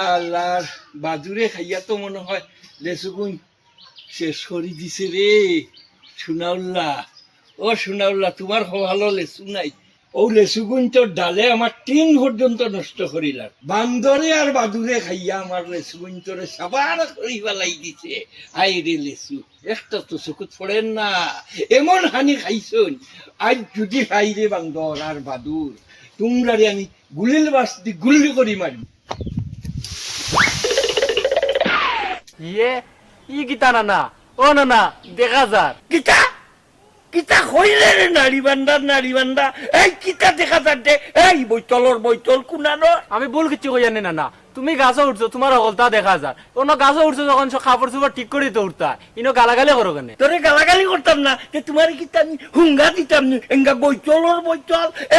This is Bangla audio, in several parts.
আল্লাহর বাজুরে খাইয়া তো মনে হয় লেসুগুন শেষ করে দিছে রে। সোনাউল্লাহ, ও সোনাউল্লাহ, তোমার ভালো লেসু নাই? ও লেসুগুন তোর ডালে আমার 3 পর্যন্ত নষ্ট করিলাম। বান্দরে আর বাদুরে খাইয়া আমার লেসুগুন তোরে সাবার করি বেলাই দিছে। আই রে লেসু, একটা তো চকুত পড়েন না, এমন হানি খাইছুন। আজ যদি খাই রে বান্দর আর বাদুর, তোমরারে আমি গুলিল বাস দি গুলি করি মারি। ইয়ে ই গীতা না ও না দেখা যার কিতা কিতা হইলে রে নারী বান্দা এই কিতা দেখা যাচ্ছে? এই বৈতল কুনানো। আমি ভুল কিছু কই জানি না তুমি গাছে উঠছো, তোমার অকলতা দেখা যায়। অন্য গাছে উঠছো যখন সব কাপড় চোপড় ঠিক করে তো উঠতা, ইনো গালাগালি করো কেন? তোরে গালাগালি করতাম না, যে তোমার কিতা আমি হুঙ্গা দিতাম নি। এঙ্গা বৈতল।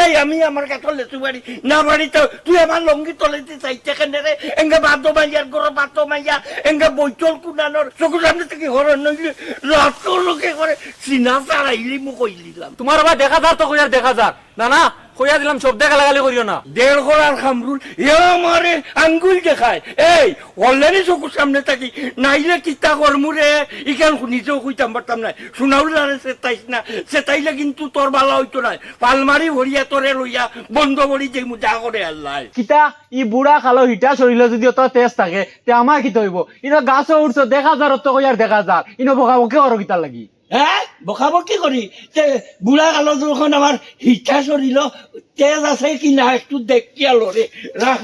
এই আমি আমার কাছে লেচু বাড়ি না বাড়ি তো তুই আমার লঙ্গি তলেতে চাইতে কেন রে? এঙ্গা বাদ মাইয়ার গরো বাদ মাইয়া এঙ্গা বৈতল কুনানোর চকুর সামনে থেকে হরণ নইলে রাত লোকে করে চিনা চারাইলি মু কইলিলাম। তোমার আবার দেখা যার তো কইয়ার দেখা যার না কইয়া দিলাম, সব দেখা গালাগালি করিও না। 1.5 করার খামরুল এ আমারে আঙ্গুল দেখায়। এই অলরেডি চকুর সামনে থাকি নাইলে কিতা করমুরে ইখান নিজেও কইতাম পারতাম না। সোনাউল্লারে চেতাইস না, চেতাইলে কিন্তু তোর বালা হইতো না। পালমারি ভরিয়া তোরে লইয়া বন্ধ করি যে মুজা করে আল্লাহ। কিতা ই বুড়া খালো হিটা শরীর যদি অত তেজ থাকে তে আমার কি হইব? ইনো গাছে উঠছো দেখা যার তো কইয়ার দেখা যার, ইনো বকাবকি করো কিতা লাগি? হ্যাঁ বকাবকি করি যে বুড়া কালো যখন আমার হিটা শরীর তেজ আছে কি না একটু দেখি আলো রে। রাখ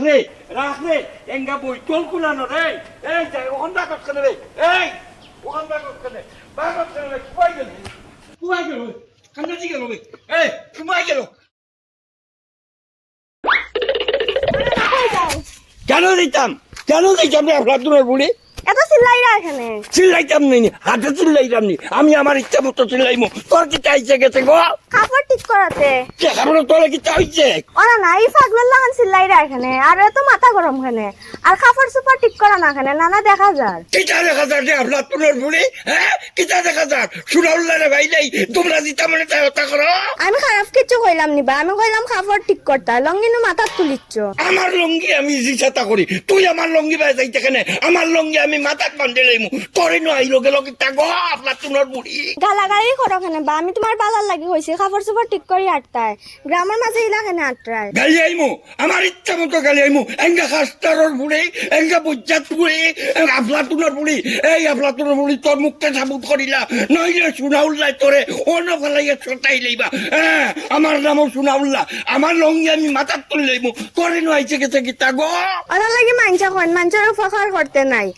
রে এঙ্গা বৈতল কুলানো রে। এই যাই ওখান বাগত কেন রে? এই ওখান বাগত কেন রে? কুমাই গেল কান্দাজি গেল রে। এই কুমাই গেল কেন দিতাম রে আপনার তোমার বুড়ি? এত চিল্লাইরা এখানে? চিল্লাইতাম নি, হাতে চিল্লাইতাম নি, আমি আমার ইচ্ছা মতো চিল্লাইমু। তোর কি চাইছে গেছে গো? কাপড় ঠিক করাতে। কাপড় তোলে কি চাইছে? ওরা নাই পাগলের লাগান চিল্লাইরা এখানে। আর এত মাথা গরম খানে আর কাপড় সুপার ঠিক করা না খানে নানা দেখা যার। কিতা দেখা যার রে আপনার তোমার বুড়ি? হ্যাঁ কিতা দেখা যার? সুনাউল্লাহ রে ভাই নাই তোমরা দিতা মানে তাই হত্যা করো। আমি খারাপ কিছু কইলাম নিবা, আমি কইলাম কাপড় ঠিক করতা, লঙ্গিনু মাথা তুলিচ্ছ। আমার লঙ্গি আমি জিছাতা করি, তুই আমার লঙ্গি বাই যাইতে কেন? আমার লঙ্গি আমি মাথাত বান্ধে লইমু, তোরে নো আইলো গেল কিতা গো আপনার তোমার বুড়ি? গালাগালি করো কেন বা? আমি তোমার বালার লাগি হইছি কাপড় সুপার ঠিক করি আটটায়, গ্রামের মাঝে ইলা কেন আটটায়? গালি আইমু, আমার ইচ্ছা মতো গালি আইমু। এঙ্গা খাস্তারর বুড়ি, এঙ্গা বজ্জাত বুড়ি, আপনার তোমার বুড়ি। এই আপনার তোমার বুড়ি তোর মুখটা সাবুত করিলা, নইলে সুনাউল্লাহ তোরে অন্য ফেলাইয়া ছোটাই লইবা। হ্যাঁ আমার নামও সুনাউল্লাহ, আমার লঙ্গি আমি মাথার তুলে লইমু, তোরে নো আইছে গেছে কিতা গো? ওরা লাগি মাঞ্চা কন, মাঞ্চার উপকার করতে নাই।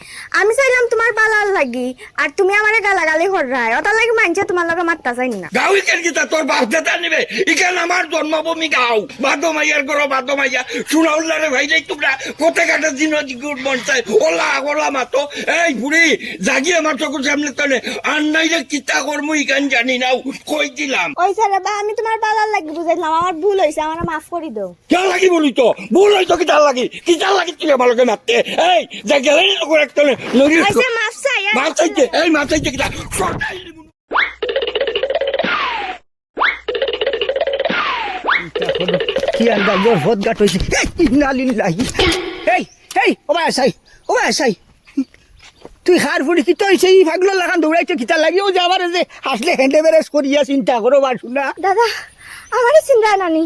আমি চাইলাম তোমার বালার লাগি আর তুমি আমারে গালাগালি কররাই, ওটা লাগি মাঞ্চা তোমার লগে মারতা চাই না। গাঁও ইকেন কিতা তোর বাপ দাদা নিবে? ইকেন আমার জন্মভূমি গাঁও, বাদো মাইয়ার গরো বাদো মাইয়া। সুনাউল্লাহ রে ভাই যাই তোমরা কোথা কাটা দিন গুড মন চাই ওলা মাতো। এই বুড়ি জাগি আমার চকুর সামনে তলে আর নাইলে কিতা করমু ইকেন জানি নাও, কই দিলাম। ওই স্যার বা আমি তোমার বালার লাগি বুঝাইলাম, আমার ভুল হয়েছে, আমার মাফ করে দাও। কে লাগি বলি তো ভুল হইতো কিতা লাগি তুই আমার লগে মারতে? এই যা গেলে করে একটা নড়ি আচ্ছা মাফ চাই। মাছ চাইতে, এই মাছ চাইতে কিতা কি আন্দাজ ভোট গাট হয়েছে নালিল্লাহি। এই ও ভাই তুই হার ফুড়ি কি তুই সেই ভাগলো লাগান দৌড়াইতে কিতা লাগিও যে আমার যে আসলে হেঁটে বেড়ে করিয়া চিন্তা করো বা শুনা। দাদা আমারও চিন্তা নানি,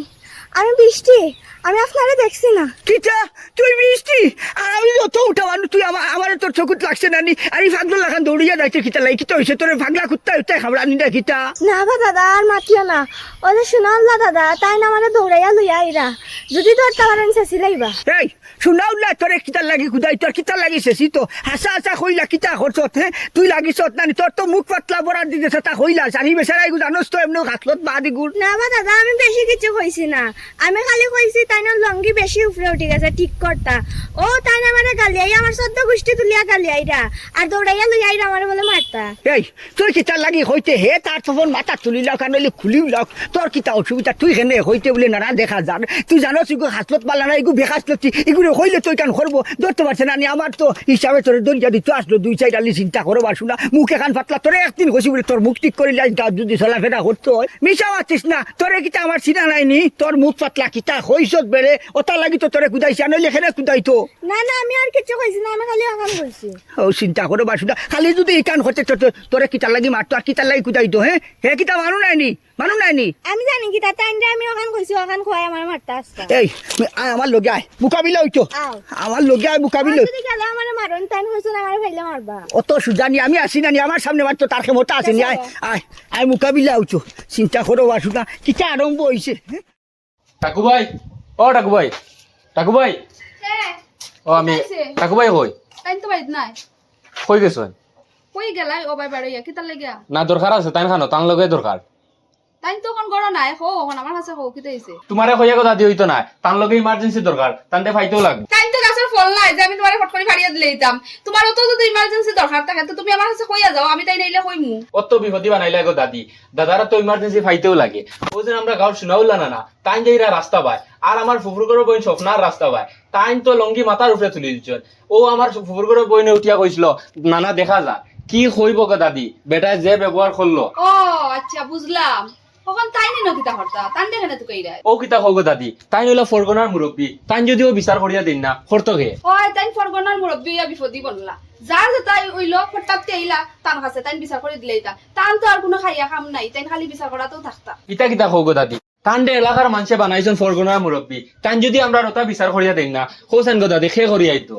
আমি বৃষ্টি, আমি আপনারে দেখছি না। কিতা তুই বৃষ্টি আর আমি যত উঠাবানো তুই আমার তোর চকুত লাগছে নানি। আর এই ভাগলো লাগান দৌড়িয়া যাইতে কিতা লাগি কিতা হয়েছে তোর ভাগলা কুত্তা উত্তায় খাবড়ানি না কিতা? না বা দাদা আর মাতিও না, ওদের শুনাল্লা দাদা তাই না মানে দৌড়াইয়া লইয়া আইরা, যদি তোর তালারেন চেঁচি লাইবা। এই শুনাউল্লা তোরে কিতা লাগি খুদাই তোর কিতা লাগিছে তো হাসা কইলা কিতা করছত? হ্যাঁ তুই লাগিছ নানি, তোর তো মুখ পাতলা বরার দিতেছে তা কইলা জানি বেচারা এগু জানোস তো এমনি হাতলত বাদি গুড়। না বা দাদা আমি বেশি কিছু কইছি না, আমি খালি কইছি তাই না লঙ্গি বেশি উপরে উঠে গেছে ঠিক করতা। ও তাই না মানে গালিয়াই আমার সদ্য গোষ্ঠী তুলিয়া গালিয়াইরা আর দৌড়াইয়া লইয়া আইরা আমার বলে মারতা। এই তুই কিতা লাগি হইতে হে তার তখন মাথা তুলিলাও কারণ খুলিও লাও তোর কিতা অসুবিধা? তুই হেনে হইতে বলে নানা দেখা যান, তুই জানোস এগু হাতলত পালা না এগু বেকাসলতি এগুলো হইলে তুই কান করবো ধরতে পারছে না। আমার তো হিসাবে তোর দরিয়া দিতে আসলো 2-4 ডালি চিন্তা করো বা শোনা মুখে কান ফাটলা তোরে একদিন হয়েছি বলে তোর মুখ ঠিক করে যদি চলাফেরা করতে হয় মিশাও আছিস না। তোরে কিতা আমার চিনা নাইনি তোর মুখ পাতলা কিতা হইস হাসলত বেড়ে ওটা লাগি তো তোরে কুদাইছে আনলে এখানে কুদাইতো না না আমি আর কিছু কইছি না আমি খালি অকাম কইছি ও চিন্তা করো বাসুদা খালি যদি এই কান হতে তোরে কিতার লাগি মারতো আর কিতার লাগি কুদাইতো হ্যাঁ হে কিতা মানু নাইনি আমি জানি কি তাতে আইনরে আমি অকাম কইছি অকাম খোয়াই আমার মারতা আসতা এই আমার লগে আয় মুকাবিলা হইতো আও আমার লগে আয় মুকাবিলা যদি গেলে আমার মারন তাই হইছো না আমার ভাইলে মারবা অত সুজানি আমি আসি না আমার সামনে মারতো তার ক্ষমতা আছে নি আয় আয় আয় মুকাবিলা হইতো চিন্তা করো বাসুদা কিতা আরম্ভ হইছে টাকু ভাই ও টাকু ভাই হ্যাঁ ও আমি টাকু ভাই কই তাই তো বাড়িতে নাই কই গেছেন কই গেলাই ও বাই বাড়ি কি তার লাগিয়া না দরকার আছে তাই খানো তান লগে দরকার তাই তো কোন গড় নাই হো এখন আমার কাছে হো কি তাইছে তোমারে কইয়া কথা দি হইতো না তান লগে ইমার্জেন্সি দরকার তানতে ফাইতেও লাগবে তাই তো গাছের ফল নাই যে আমি তোমারে ফট করে ফাড়িয়ে দিলে দিতাম তোমার তো যদি ইমার্জেন্সি দরকার থাকে তো তুমি আমার কাছে কইয়া যাও আমি তাই নাইলে কইমু অত বিপদি বানাইলে গো দাদি দাদারা তো ইমার্জেন্সি ফাইতেও লাগে ও যে আমরা গাঁর শুনাউলা না তাই যাইরা রাস্তা পায় আর আমার ফুফুরগড়ের বইন স্বপ্নার রাস্তা পায় তাই তো লঙ্গি মাথার উপরে তুলে দিচ্ছেন ও আমার ফুফুরগড়ের বইনে উঠিয়া কইছিল নানা দেখা যা কি কইব গো দাদি বেটা যে ব্যবহার করলো ও আচ্ছা বুঝলাম কখন তাই নি নকিতা হরতা তান দেখে না তো কইরা ও কিতা কও গো দাদি তাই হইলো ফরগনার মুরব্বী তাই যদিও বিচার করিয়া দিন না করতো কে ওই তাই ফরগনার মুরব্বি বিপদি বনলা যার যে তাই হইলো ফটাপতে আইলা তান কাছে তাই বিচার করে দিলে দিতা তান তো আর কোনো খাইয়া কাম নাই তাই খালি বিচার করাতেও থাকতা কিতা কিতা কও গো দাদি তান্ডে এলাকার মানুষে বানাইছেন ফরগনার মুরব্বী তাই যদি আমরা রতা বিচার করিয়া দিন না হোসেন গো দাদি খে করিয়া আইতো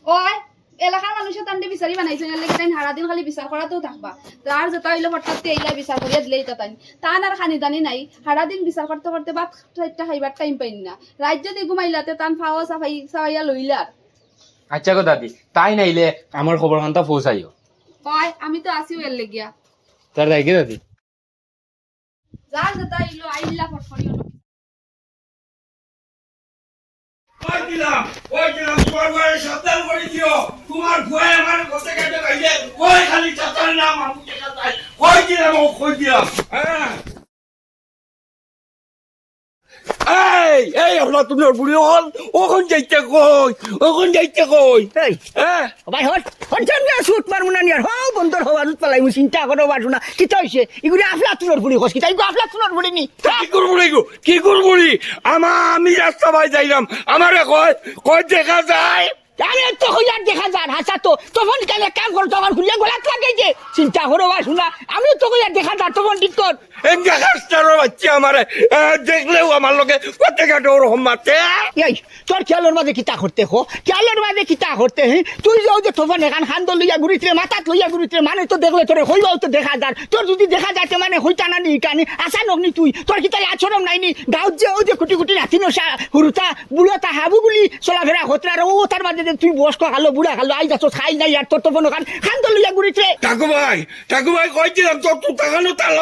ওই এলাকার মানুষের তান্ডে বিচারি বানাইছে নালে তাই সারা দিন খালি বিচার করাতেও থাকবা তার যত হইলো ফটাপতে আইলা বিচার করিয়া দিলেই তা তাই তান আর খানি দানি নাই সারা দিন বিচার করতে করতে বাপ চারটা খাইবার টাইম পাইন না রাত যদি ঘুমাইলাতে তান ফাওয়া সাফাইয়া লইলার আচ্ছা গো দাদি তাই নাইলে আমার খবর খানটা পৌঁছাইও ওই আমি তো আসিও এর লেগিয়া তার রাখি দাদি যার যত হইলো আইলা ফটফড়িও ওই দিলাম তোমার ঘরে সাবধান করে দিও তোমার ভয়ে আমার কথা কাটে গাইলে কই খালি চাচার নাম আমি চাচাই কই দিলাম হ্যাঁ এই আপনার তুমি বুড়ি হল ওখান যাইতে কই এই হ্যাঁ ভাই হঠাৎ না সুট মারমু না নিয়ার হও বন্দর হওয়া রুট পালাই মু চিন্তা করো বাসু না কি হইছে ইগুলি আফলা তুলর বুড়ি হস কি তাই আফলা তুলর বুড়ি নি কি করবো আমি রাস্তা ভাই যাইলাম আমারে কয় দেখা যায় আরে তো হইয়ার দেখা যান হাসা তো তখন কেন কাম করো তখন খুলিয়া গলাত লাগাইছে চিন্তা করো বাসু না আমিও তো হইয়ার দেখা যান তখন ঠিক কর বাচ্চা আমারে দেখলেও আমার লোকে প্রত্যেকটা ওরকম মারতে এই তোর খেয়ালের মাঝে কিতা করতে হো খেয়ালের মাঝে কিতা করতে হে তুই যাও যে তখন এখান খান্দ লইয়া ঘুরিতে মাথাত লইয়া ঘুরিতে মানে তো দেখলে তোরে হইবাও তো দেখা যান তোর যদি দেখা যাচ্ছে মানে হইতা না নি কানি আসা নগনি তুই তোর কিতা আচরণ নাইনি গাঁত যে ও যে কুটি কুটি নাতি নসা হুরুতা বুড়োতা হাবুগুলি চলাফেরা হতরা আর ও তার মাঝে তুই বয়স্ক খালো বুড়া খালো আই যাচ্ছ খাই নাই আর তোর তখন ওখান খান্দ লইয়া ঘুরিতে ঠাকু ভাই কই দিলাম তোর তো তাকানো তাল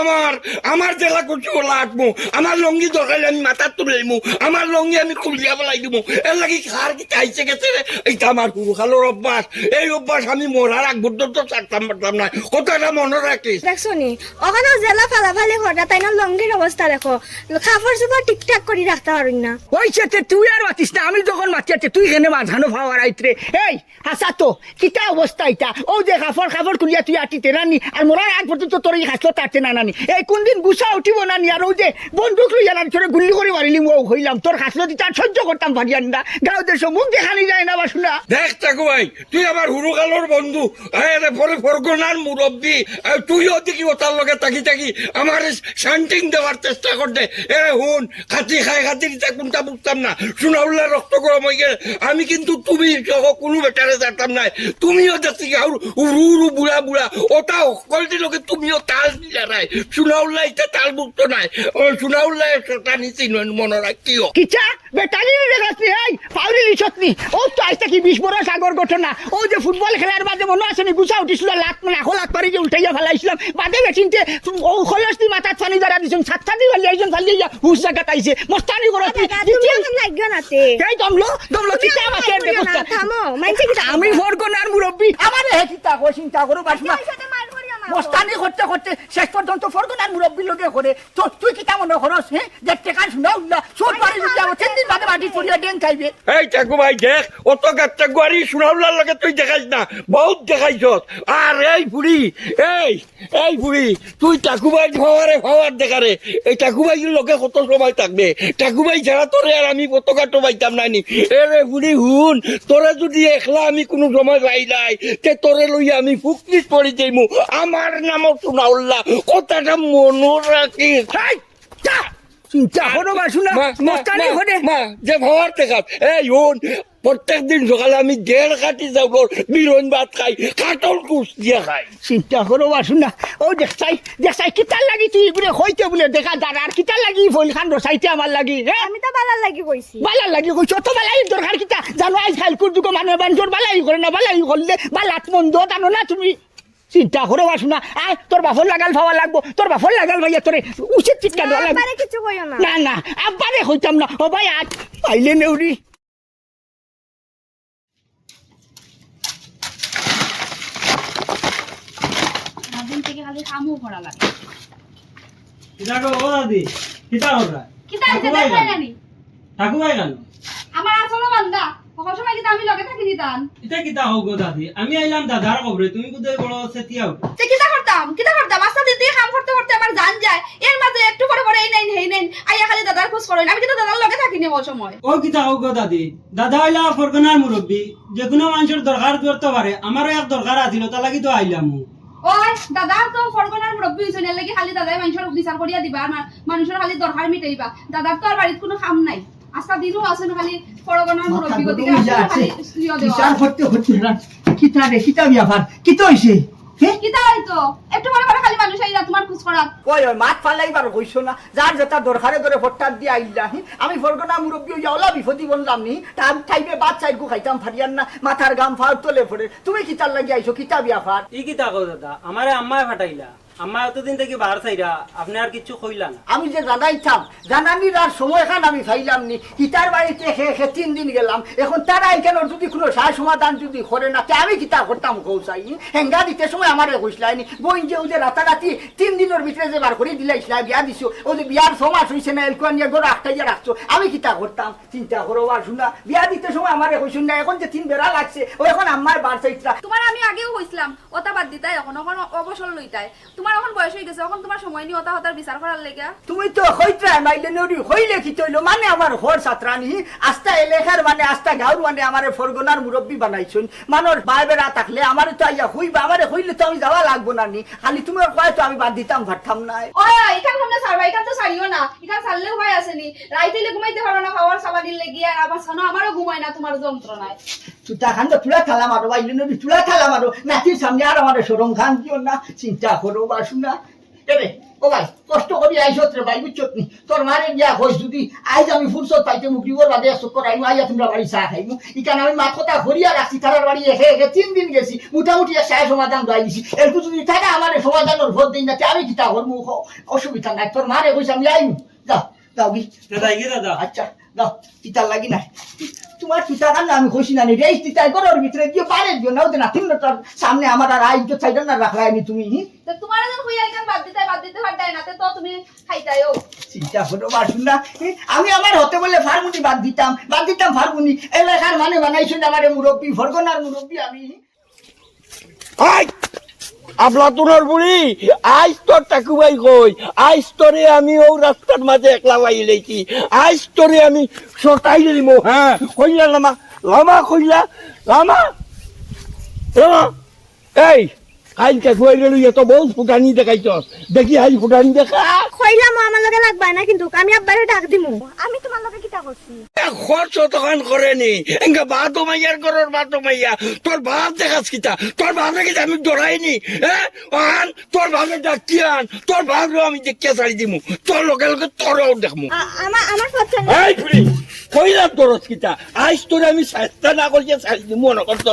আমার জেলা করছি ওলা আটমু আমার লঙ্গি দরকার আমি মাথার তুলাইমু আমার লঙ্গি আমি খুলিয়া বলাই দিমু এর লাগি খার কি চাইছে গেছে রে এইটা আমার পুরো খালোর অভ্যাস এই অভ্যাস আমি মরার আগ পর্যন্ত চাকতাম পারতাম না কথাটা মনে রাখিস দেখছো নি ওখানে জেলা ফালাফালি ঘটা তাই না লঙ্গির অবস্থা দেখো খাবার চুপা ঠিকঠাক করে রাখতে পারুন না ওই চেতে তুই আর মাতিস না আমি যখন মাতিয়াতে তুই কেন মাঝানো ফাওয়ার আইতরে এই হাসা তো কিতা অবস্থা এটা ও যে খাফর খুলিয়া তুই আটিতে নানি আর মোরার আগ পর্যন্ত তোর এই হাসলো তাতে না নানি এই কোনদিন গুছা উঠিব নানি আর ও যে বন্দুক লইয়া নানি তোরে গুল্লি করে মারিলি ও হইলাম তোর হাসলো দিতে আর সহ্য করতাম ভারিয়ান না গাঁও দেশ মুখ দেখানি যায় না বাসুনা দেখ ঠাকু ভাই তুই আমার হুরুকালোর বন্ধু পরে ফরগনার মুরব্বী তুইও দেখি ওটার লগে তাকি আমার শান্তিং দেওয়ার চেষ্টা করতে হুন খাতি দিতে কোনটা বুঝতাম না সুনাউল্লাহ রক্ত গরম হয়ে গেলে আমি কিন্তু তুমি সহ কোনো বেটারে যেতাম নাই তুমিও দেখি উরু বুড়া ওটা সকলটির লোকে তুমিও তাল দিলা নাই সুনাউল্লাহ এটা তাল মুক্ত নাই সুনাউল্লাহ সেটা নিচি মনে রাখিও কিচা বেটালি দেখাচ্ছি এই পাউলি লিছতনি ও তো আইতা কি 20 বড় সাগর ঘটনা ও যে ফুটবল খেলার বাদে মনে আছে নি গুছা উঠিছিল লাত মানে হলাত পারি যে উঠাইয়া ফেলাইছিলাম বাদে বেচিনতে ও খলসটি মাথাত পানি ধরা দিছুন সাতটা দি ফেলাইছুন ফালিয়া হুস জায়গা তাইছে মস্তানি করতে তুমি এখন লাগবে নাতে এই দমলো কিতা আমাকে দেখছ থামো মানছে কি আমি ফরগনার মুরব্বী আমারে হে কিতা কো চিন্তা করো বাসনা সাথে মার করি মস্তানি করতে করতে শেষ পর্যন্ত ফরগনার মুরব্বীর লোকে করে তো তুই কিতা মনে করস হ্যাঁ যে টেকা শুনা উল্লা চোর বাড়ি যদি আমার 3 দিন বাদে বাটি পড়িয়া ডেন খাইবে এই টাকু ভাই দেখ অত গাচ্চা গুয়ারি সুনাউল্লার লগে তুই দেখাইস না বহুত দেখাইছস আর এই বুড়ি তুই টাকু ভাই ফাওয়ার দেখারে এই টাকু ভাইয়ের লোকে কত সময় থাকবে টাকু ভাই ছাড়া তোরে আর আমি পতাকা তো পাইতাম নাইনি এরে বুড়ি হুন তোরে যদি একলা আমি কোনো সময় পাই নাই তে তোরে লইয়া আমি ফুকনিস পড়ি যাইমু আমার নামও সুনাউল্লাহ কথাটা মনে রাখিস চিন্তা করো বা শুনা মস্তানি করে যে ভাবার দেখাত এই হুন প্রত্যেক দিন সকালে আমি 1.5 কাটি যাবো বিরন ভাত খাই কাটল কুচ দিয়ে খাই চিন্তা করো বা শুনা ও দেখছাই কিতার লাগি তুই বলে হইতে বলে দেখা দাঁড়া আর কিতার লাগি ফল খান রসাইতে আমার লাগি হ্যাঁ আমি তো বালার লাগি কইছি বালার লাগি কইছ তো বালাই দরকার কিতা জানো আজ খাল কুর দুটো মানুষ বাঞ্জোর বালাই করে না বালাই করলে বালাত মন্দ জানো না তুমি চিন্তা করো বা শুনা আয় তোর বাফর লাগাল ভাবা লাগবো তোর বাফর লাগাল ভাইয়া তোরে উচিত চিৎকার দেওয়া লাগবে আব্বারে কিছু কইও না না আব্বারে হইতাম না ও ভাই আজ পাইলে নেউরি সারাদিন থেকে খালি কামও করা লাগে কিতা গো ও দাদি কিতা হরা কিতা হইছে দেখাই নানি ঠাকুর ভাই কেন আমার আসলে বান্দা সকল সময় কিন্তু আমি লগে থাকি দিতাম এটা কিতা হোক গো দাদি আমি আইলাম দাদার কবরে তুমি কোথায় বড় সেতিয়া উঠো যে কিতা করতাম আস্তে দিয়ে কাম করতে করতে আমার জান যায় এর মাঝে একটু পরে পরে এই নেন হেই নেন আইয়া খালি দাদার খোঁজ করেন আমি কিন্তু দাদার লগে থাকি নি ওই সময় ও কিতা হোক গো দাদি দাদা হইলা ফরগনার মুরব্বী যে কোনো মানুষের দরকার করতে পারে আমারও এক দরকার আছিল তা লাগি তো আইলাম ওই দাদা তো ফরগনার মুরব্বী হইছে এর লাগি খালি দাদাই মানুষের বিচার করিয়া দিবা আর মানুষের খালি দরকার মিটাইবা দাদার তো আর বাড়িতে কোনো কাম নাই আস্তা দিনও আছে না খালি ফরগনার মুরব্বী গতিকে খালি ইয়া দেওয়া বিচার করতে কিতা রে কিতা ব্যাপার কিতা হইছে কিতা হইতো একটু পরে পরে খালি মানুষ আইরা তোমার খোঁজ করা কই ওই মাত ফালাইবার কইছো না যার যেটা দরকারে ধরে ফট্টার দিয়ে আইলা আমি ফরগনা মুরব্বী হইয়া ওলা বিপদি বললাম নি তাম টাইমে বাদ চাইগু খাইতাম ফারিয়ান না মাথার গাম ফাল তোলে পড়ে তুমি কিতার লাগি আইছো কিতা ব্যাপার ই কিতা গো দাদা আমারে আম্মায় ফাটাইলা আম্মা এতদিন থেকে বার চাইরা আপনি আর কিছু কইলা না আমি যে জানাইতাম জানানির আর সময় খান আমি ফাইলাম নি কিতার বাড়িতে খেয়ে 3 দিন গেলাম এখন তারা এখানে যদি কোনো সায় সমাধান যদি করে না তে আমি কিতা করতাম কৌসাই হেঙ্গা দিতে সময় আমারে কইসলাইনি বই যে ওই যে রাতারাতি 3 দিনের ভিতরে যে বার করে দিলাইছিলা বিয়া দিছো ও যে বিয়ার 6 মাস হইছে না এলকুয়ান নিয়ে গড় আটটাইয়া রাখছো আমি কিতা করতাম চিন্তা করো আর শুনা বিয়া দিতে সময় আমারে কইছুন না এখন যে 3 বেড়া লাগছে ও এখন আমার বার চাইতরা তোমার আমি আগেও কইছিলাম ওটা বাদ দিতাই এখন অবসর লইতাই তোমার এখন বয়স হয়ে গেছে এখন তোমার সময় নেই ওটা হতার বিচার করার লেগা তুমি তো হইত্রা মাইলে নরি হইলে কি তইলো মানে আমার ঘর ছাত্রানি আস্তা এলাকার মানে আস্তা গাঁর মানে আমারে ফরগনার মুরব্বী বানাইছুন মানুষ বাইবেরা থাকলে আমারে তো আইয়া হইবা আমারে হইলে তো আমি যাওয়া লাগবো না নি খালি তুমি কয় তো আমি বাদ দিতাম ভাবতাম না ও এখান সামনে সারবা এখান তো সারিও না এখান সারলেও হয় আসেনি রাইতে ঘুমাইতে পারো না খাওয়ার সাবাদিন লেগিয়া আবার শোনো আমারও ঘুমায় না তোমার যন্ত্রণায় তুতা খান তো তুলা থালা মারো বাইলে নরি তুলা থালা মারো নাতির সামনে আর আমারে সরম খান দিও না চিন্তা করো বা শুনা এরে ও ভাই কষ্ট করি আইসত রে ভাই বুঝছত নি তোর মারে গিয়া হইস যদি আইজ আমি ফুরসত পাইতে মুখ দিবর বাদে চক্কর আইমু আইয়া তোমরা বাড়ি চা খাইমু ইকান আমি মা কথা হরিয়া রাখছি তারার বাড়ি এসে 3 দিন গেছি মোটামুটি সায় সমাধান দাই দিছি এরকম যদি থাকে আমারে সমাধানের ভোট দিন না আমি কিতা করবো অসুবিধা নাই তোর মারে কইস আমি আইমু যাও যাও গি দাদা কি দাদা আচ্ছা দাও কিতার লাগি নাই তোমার পিতা কান আমি কইছি না নি রেই তিতাই গরর ভিতরে গিয়ে পারে দিও না ওতে না তিনটা তোর সামনে আমার আর আইজ তো চাইদন না রাখলাইনি তুমি তো তোমার যখন হইয়া এখান বাদ দিতে পারতাই না তো তুমি খাইতাইও চিন্তা করো বাসুন না আমি আমার হতে বলে ফার্মুনি বাদ দিতাম ফার্মুনি এলাকার মানে বানাইছেন আমারে মুরব্বী ফরগনার মুরব্বী আমি আই আবলাতুনের বুড়ি আইস তোর টাকু ভাই কই আইস তোরে আমি ও রাস্তার মাঝে একলা বাই লেছি আইস তোরে আমি সটাই দিম হ্যাঁ কইলা লামা কইলা লামা এই আইন টাকু ভাই লইয়া তো বহুত ফুটানি দেখাইছস দেখি আইন ফুটানি দেখা কইলাম আমার লগে লাগবা না কিন্তু আমি আব্বারে ডাক দিমু আমি তোমার লগে কিতা করছি খরচ তখন করেনি এঙ্গা বাতো মাইয়ার করর বাতো মাইয়া তোর বাপ দেখাস কিতা তোর বাপে কিতা আমি ডরাইনি হ্যাঁ আন তোর বাপে ডাকি আন তোর বাপরে আমি দেখিয়া ছাড়ি দিমু তোর লগে লগে তোরও দেখমু আমার পছন্দ এই পুরি কইলাম তোর কিতা আজ তোর আমি চেষ্টা না করছে মনে করতো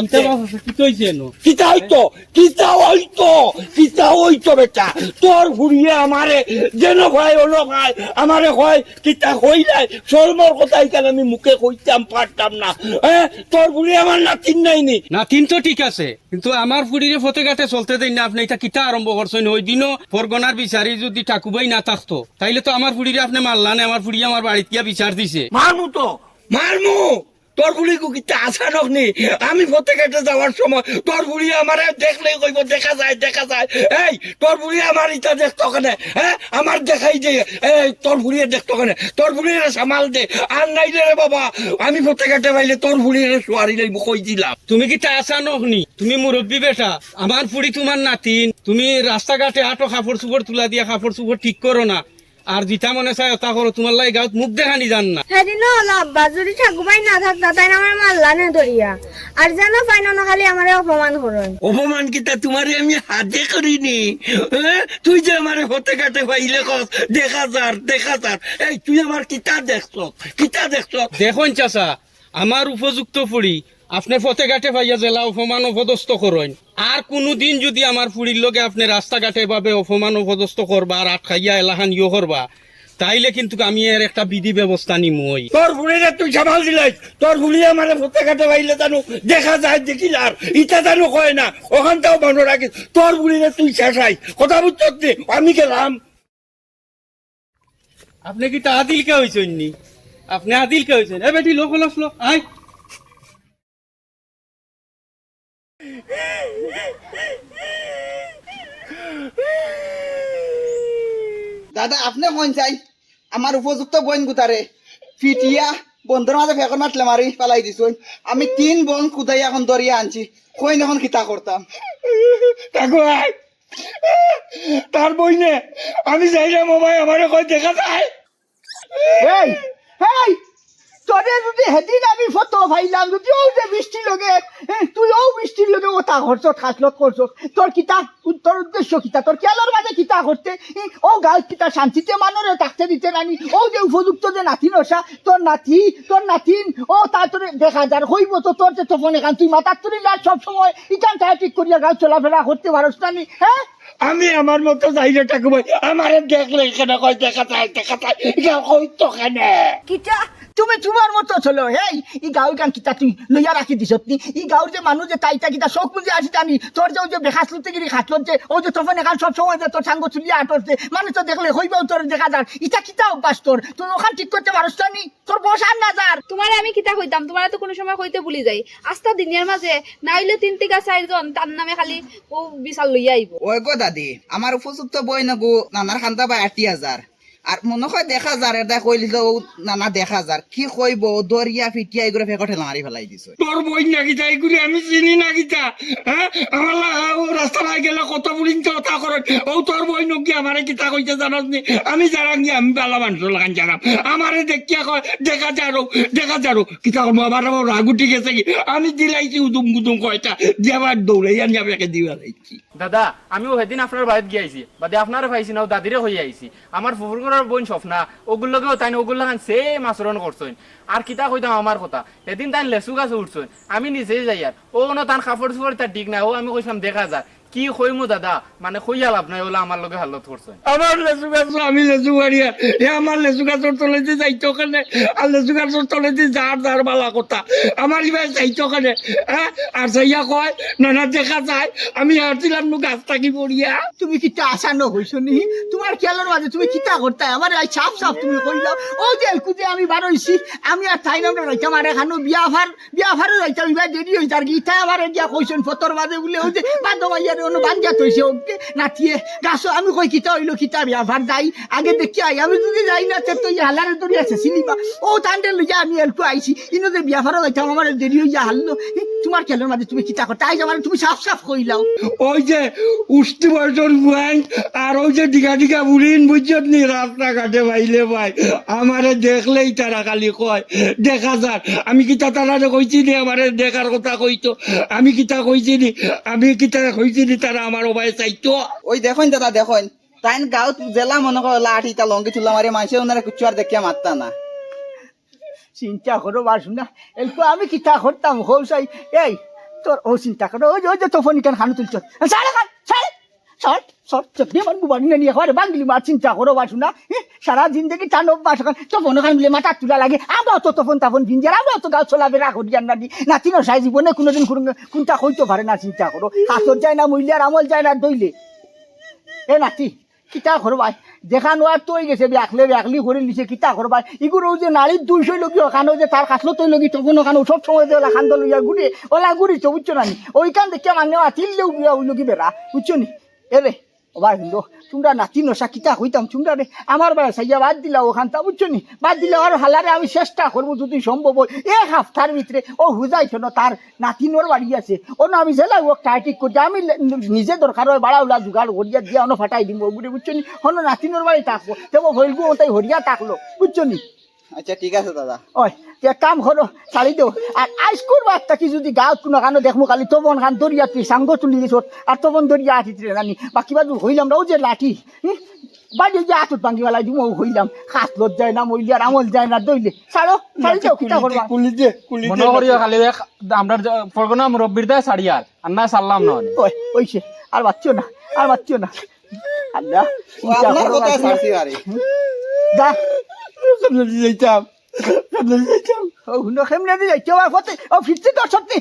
কিতা হইতো বেটা তোর ঘুরিয়ে আমারে যেন ভাই হলো ভাই আমারে হয় কিতা কইলাই চলমর কথা এখানে আমি মুখে কইতাম পারতাম না হ্যাঁ তোর ঘুরিয়ে আমার নাতিন নাইনি নাতিন তো ঠিক আছে কিন্তু আমার ফুড়িরে ফতে ঘাটে চলতে দেন না আপনি এটা কিতা আরম্ভ করছেন ওই দিনও ফরগনার বিচারি যদি ঠাকুবাই না থাকতো তাইলে তো আমার ফুড়িরে আপনি মারলা না আমার ফুড়ি আমার বাড়িতে গিয়া বিচার দিছে মারমু তোর বুড়ি কিতা আসানক নি আমি ফতে কেটে যাওয়ার সময় তোর বুড়ি আমারে দেখলেই কইব দেখা যায় এই তোর বুড়ি আমার ইটা দেখতো কেনে হ্যাঁ আমার দেখাই দে এই তোর বুড়িয়ে দেখতো কেনে তোর বুড়িরে সামাল দে আর নাই রে বাবা আমি ফতে কেটে পাইলে তোর বুড়িরে সোয়ারি লইব কই দিলাম তুমি কি তা আসানক নি তুমি মুরব্বী বেটা আমার ফুড়ি তোমার নাতিন তুমি রাস্তাঘাটে আটো কাপড় চুপড় তুলা দিয়া কাপড় চুপড় ঠিক করো না আর যেটা মনে চায় ওটা করো তোমার লাই গাঁত মুখ দেখানি জান না সেদিনও হলো আব্বা যদি ঠাকুমাই না থাকতা তাই আমার মারলা না ধরিয়া আর যেন পাইন না খালি আমার অপমান করেন অপমান কিতা তোমারে আমি হাতে করিনি হ্যাঁ? তুই যে আমারে ফতে কাটে পাইলে কস দেখা যার এই তুই আমার কিতা দেখছ দেখুন চাচা আমার উপযুক্ত ফুড়ি আপনি ফতে ঘাটে পাইয়া জেলা অপমান অপদস্থ করেন আর কোনদিন যদি আমার ফুড়ির লগে আপনি রাস্তাঘাটে ভাবে অপমান অপদস্থ করবা আর আটকাইয়া এলাহান ইয়ে করবা তাইলে কিন্তু আমি এর একটা বিধি ব্যবস্থা নিমই তোর বুড়িরে তুই সামাল দিলাই তোর বুড়ি আমারে ফতে কাটে পাইলে জানো দেখা যায় দেখিল আর ইটা জানো কয় না ওখানটাও বানো রাখি তোর বুড়িরে তুই শেষাই কথা বুঝতে দে আমি গেলাম আপনি কি তা আদিল কে হয়েছেন নি আপনি আদিল কে হয়েছেন এ বেটি লোক হলো আয় দাদা আপনি কোন চাই আমার উপযুক্ত বইন গুতারে ফিটিয়া বন্ধুর মাঝে ফেকর মাতলে মারি পালাই দিছ আমি 3 বন কুদাই এখন দরিয়া আনছি কই এখন কিতা করতাম তার বইনে আমি যাইলাম ভাই আমারে কই দেখা যায় এই এই তোরে যদি হেদিন আমি ফটো ভাইলাম যদি ও যে বৃষ্টি লগে তুই ও বৃষ্টির লগে ওটা করছ খাসলত করছ তোর কিতা তোর উদ্দেশ্য কিতা তোর কেলার মাঝে কিতা করতে ও গাল কিতা শান্তিতে মানরে থাকতে দিতে নানি ও যে উপযুক্ত যে নাতিন ওসা তোর নাতিন ও তা তোর দেখা যার হইব তো তোর যে তখন এখান তুই মাথার তুলি না সব সময় ইটান তা ঠিক করিয়া গাল চলাফেরা করতে পারস নানি হ্যাঁ আমি আমার মতো যাইলে টাকা ভাই আমারে দেখলে এখানে কই দেখা যায় এটা কইতো কেনে কিতা তুমি তোমার মতো চলো হেই ই গাঁও গান কিতা তুই লইয়া রাখি দিছ নি ই গাঁওর যে মানুষ যে তাইটা কিতা শোক বুঝে আসি জানি তোর যে ওই যে বেখাসলতে গিরি খাটলত যে ও যে তখন এখান সব সময় যে তোর সাঙ্গ চুলিয়া আটরছে মানে তো দেখলে হইবেও তোর দেখা যার ইটা কিতা অভ্যাস তোর তুই ওখান ঠিক করতে পারস নি তোর বস আর না যার তোমারে আমি কিতা কইতাম তোমারে তো কোনো সময় কইতে ভুলি যাই আস্তা দিনের মাঝে নাইলে 3 থেকে 4 জন তার নামে খালি ও বিশাল লইয়া আইব ওই গো দাদি আমার উপযুক্ত বই নগো নানার খান্দা বা 80,000 আর মনে হয় দেখা যার এটা কইলি তো নানা দেখা যার কি কইব দরিয়া ফিটিয়া এগুলো ফেকটে মারি ফেলাই দিছ তোর বই নাকি তাই করে আমি চিনি না কিতা হ্যাঁ আমার রাস্তা নাই গেলে কত বুড়িন কথা করে ও তোর বই নাকি আমারে কিতা কইতে জানাস নি আমি জানাং আমি বালা মানুষ লাগান জানাম আমারে দেখিয়া কয় দেখা যারো কিতা করবো আমার রাগুটি গেছে কি আমি দিলাইছি উদুম কয়টা যাবার দৌড়াই আমি আপনাকে দিবা লাইছি দাদা আমিও সেদিন আপনার বাড়িতে গিয়ে আইছি বাদে আপনারে পাইছি না ও দাদিরে হয়ে আইছি আমার ফুফুর ঘরের বোন স্বপ্না ওগুলোকেও তাই ওগুলো সেম আচরণ করছেন আর কিতা কইতাম আমার কথা এদিন তাই লেচু গাছে উঠছেন আমি নিজেই যাই আর ও না তার কাপড় চোপড় তার ঠিক নাই ও আমি কইছিলাম দেখা যায় কি কইমু দাদা মানে কইয়া লাভ নাই ওলা আমার লগে হালত করছেন আমার লেচু গাছ আমি লেচু বাড়িয়া আমার লেচু গাছের তলেতে যাইতো কেনে আর লেচু গাছের তলেতে যার বালা কথা আমার ইবার যাইতো কেনে হ্যাঁ আর যাইয়া কয় নানা দেখা যায় আমি হাঁটছিলাম নু গাছ থাকি পড়িয়া তুমি কিতা আসানো হইছ নি তোমার খেলার মাঝে তুমি কিতা করতে আমার আই সাফ তুমি কইলাও ও যে কুদে আমি বার হইছি আমি আর তাই নাম রইতা মারে খানো বিয়া ভার রইতা বিয়া দেরি হই তার গিতা আমার গিয়া কইছেন ফতর মাঝে বলে ও যে বাদ মাইয়া অন্য বাঞ্জা তৈছে ওকে নাতিয়ে গাছ আমি কই কিতা হইলো কিতা বিয়া ভার যাই আগে দেখি আই আমি যদি যাই না তো হালারে দড়ি আছে সিনিবা ও তান্ডে লইয়া আমি একটু আইছি ইনো যে বিয়া ভার রইতা আমার দেরি হইয়া হাললো তোমার খেলার মাঝে তুমি কিতা করতে আই আমার তুমি সাফ কইলাও ওই যে উষ্টি বয়সর বুয়াই আর ওই যে ডিগা বুড়িন বুঝছত নি রাস্তাঘাটে পাইলে ভাই আমারে দেখলেই তারা খালি কয় দেখা যাক আমি কিতা তারা কইছি নি আমারে দেখার কথা কইতো আমি কিতা কইছি নি তারা আমার ওবাই চাইতো ওই দেখুন দাদা দেখুন তাই গাঁত জেলা মনে করো লাঠি তা লঙ্গি তুলা মারি মানুষের ওনারা কুচু আর দেখিয়া মারতা না চিন্তা করো বাসুনা এলকো আমি কিতা করতাম হৌসাই এই তোর ও চিন্তা করো ওই যে তোফন ইকান খানো তুলছ সারা খান শর্ট শর্ট চপনি মান বুবানি নিয়ে খাওয়ারে বাঙ্গলি মার চিন্তা করো বাসুনা সারা জিন্দগি টানো বাসখান তোফন খান বলে মাথা তুলা লাগে আমরা তো তোফন তাফন ভিঞ্জার আমরা তো গাছ চলাবে রাখো দিয়ান না দি নাতিনো সাই জীবনে কোনোদিন কোনটা হইতে পারে না চিন্তা করো হাতর যায় না মহিলার আমল যায় না দইলে এ নাতি কিতা করবাই দেখা নোয়ার তৈ গেছে ব্যাকলি করে লিছে কিতা করবাই ইগুলো যে নারীর 200 লগি ওখানে যে তার কাছলো তৈ লগি তখন ওখানে সব সময় যে ওলা খান্দ লইয়া ঘুরে ওলা ঘুরি তো বুঝছো না ওইখান দেখে মানে আতিলেও ওই লগি বেড়া বুঝছো নি এরে ওবার কিন্তু তোমরা নাতি নশা কিতা হইতাম তোমরা রে আমার বেড়া সাইয়া বাদ দিলা ওখানটা বুঝছো নি বাদ দিলে আর হালারে আমি চেষ্টা করবো যদি সম্ভব হয় এক হাফতার ভিতরে ও হুজাইছো না তার নাতিনোর বাড়ি আছে ও না আমি জেলা ও টাইটিক করছি আমি নিজে দরকার হয় বাড়া ওলা জোগাড় হরিয়া দিয়া অন্য ফাটাই দিব বুঝে বুঝছো নি হন নাতিনোর বাড়ি থাকবো তেমন হইলবো ওটাই হরিয়া থাকলো বুঝছো নি আচ্ছা ঠিক আছে দাদা ওই এক কাম করো ছাড়ি দেও আর আইস করবো একটা কি যদি গাঁত কোনো কানো দেখবো খালি তবন খান দরিয়া তুই সাঙ্গ তুলি দিছ আর তবন দরিয়া আঠিতে রানি বাকি বাজু হইলাম না ও যে লাঠি বাড়ি যে আতুর ভাঙ্গি বেলায় দিব হইলাম হাত লত যায় না মইলিয়ার আমল যায় না দইলে ছাড়ো ছাড়ি দেও কিতা করবা মনে করিও খালি আমরা ফরগনা মুরব্বির দায় ছাড়িয়ার আর না সারলাম না ওই ওইছে আর বাচ্চো না আল্লাহ ও আপনার কথা ছাড়ছি আরে যা যাইতাম ও হুনো খেমনে যাইতে ও ফিরতে তো সত্যি